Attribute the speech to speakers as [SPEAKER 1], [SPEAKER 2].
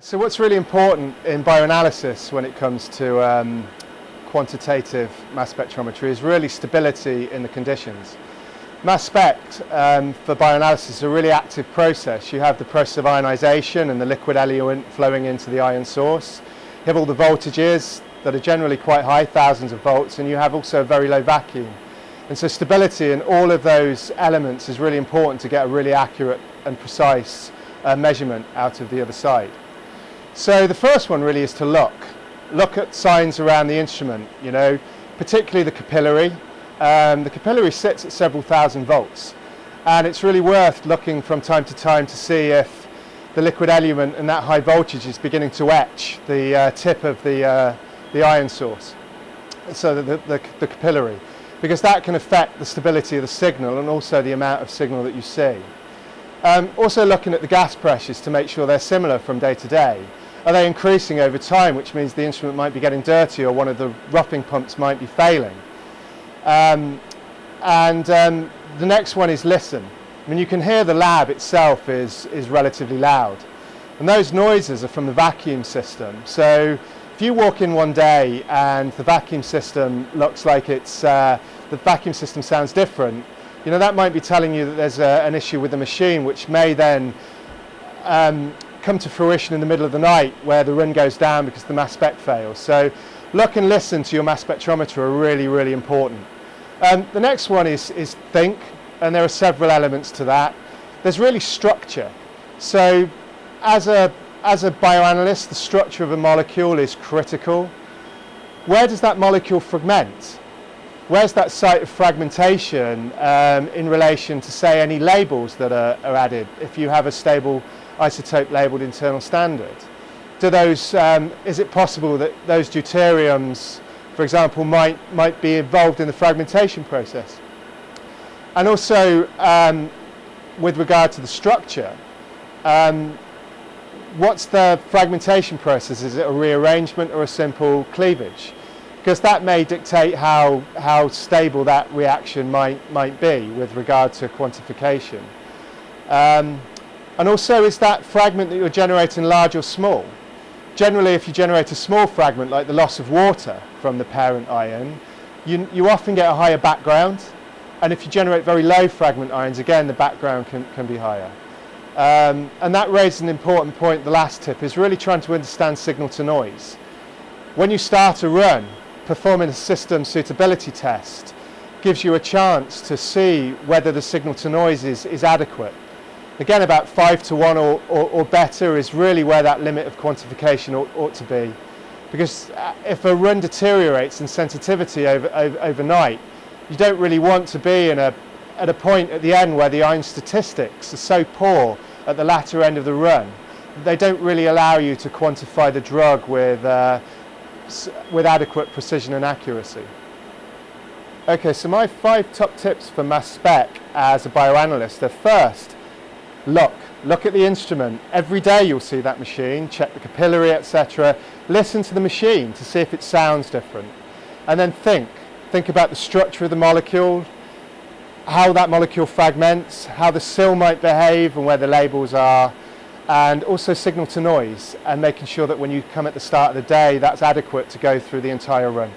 [SPEAKER 1] So what's really important in bioanalysis when it comes to quantitative mass spectrometry is really stability in the conditions. Mass spec for bioanalysis is a really active process. You have the process of ionization and the liquid eluent flowing into the ion source. You have all the voltages that are generally quite high, thousands of volts, and you have also a very low vacuum. And so stability in all of those elements is really important to get a really accurate and precise measurement out of the other side. So the first one really is to look at signs around the instrument, particularly the capillary. The capillary sits at several thousand volts, and it's really worth looking from time to time to see if the liquid eluent and that high voltage is beginning to etch the tip of the ion source, so the capillary, because that can affect the stability of the signal and also the amount of signal that you see. Also looking at the gas pressures to make sure they're similar from day to day. Are they increasing over time, which means the instrument might be getting dirty or one of the roughing pumps might be failing. The next one is listen. I mean, you can hear the lab itself is relatively loud, and those noises are from the vacuum system. So if you walk in one day and the vacuum system looks like the vacuum system sounds different, that might be telling you that there's an issue with the machine, which may then come to fruition in the middle of the night where the run goes down because the mass spec fails. So look and listen to your mass spectrometer are really, really important. The next one is think, and there are several elements to that. There's really structure. So as a bioanalyst, the structure of a molecule is critical. Where does that molecule fragment? Where's that site of fragmentation in relation to, say, any labels that are added if you have a stable isotope labeled internal standard? Is it possible that those deuteriums, for example, might be involved in the fragmentation process? And also, with regard to the structure, what's the fragmentation process? Is it a rearrangement or a simple cleavage? Because that may dictate how stable that reaction might be with regard to quantification. And also, is that fragment that you're generating large or small? Generally, if you generate a small fragment, like the loss of water from the parent ion, you often get a higher background. And if you generate very low fragment ions, again, the background can be higher. And that raises an important point. The last tip is really trying to understand signal to noise. When you start a run, performing a system suitability test gives you a chance to see whether the signal to noise is adequate. Again, about 5 to 1 or better is really where that limit of quantification ought to be. Because if a run deteriorates in sensitivity overnight, you don't really want to be at a point at the end where the ion statistics are so poor at the latter end of the run. They don't really allow you to quantify the drug with adequate precision and accuracy. Okay, so my 5 top tips for mass spec as a bioanalyst are: first, look at the instrument. Every day you'll see that machine, check the capillary, etc. Listen to the machine to see if it sounds different. And then think about the structure of the molecule, how that molecule fragments, how the sill might behave and where the labels are, and also signal to noise, and making sure that when you come at the start of the day, that's adequate to go through the entire run.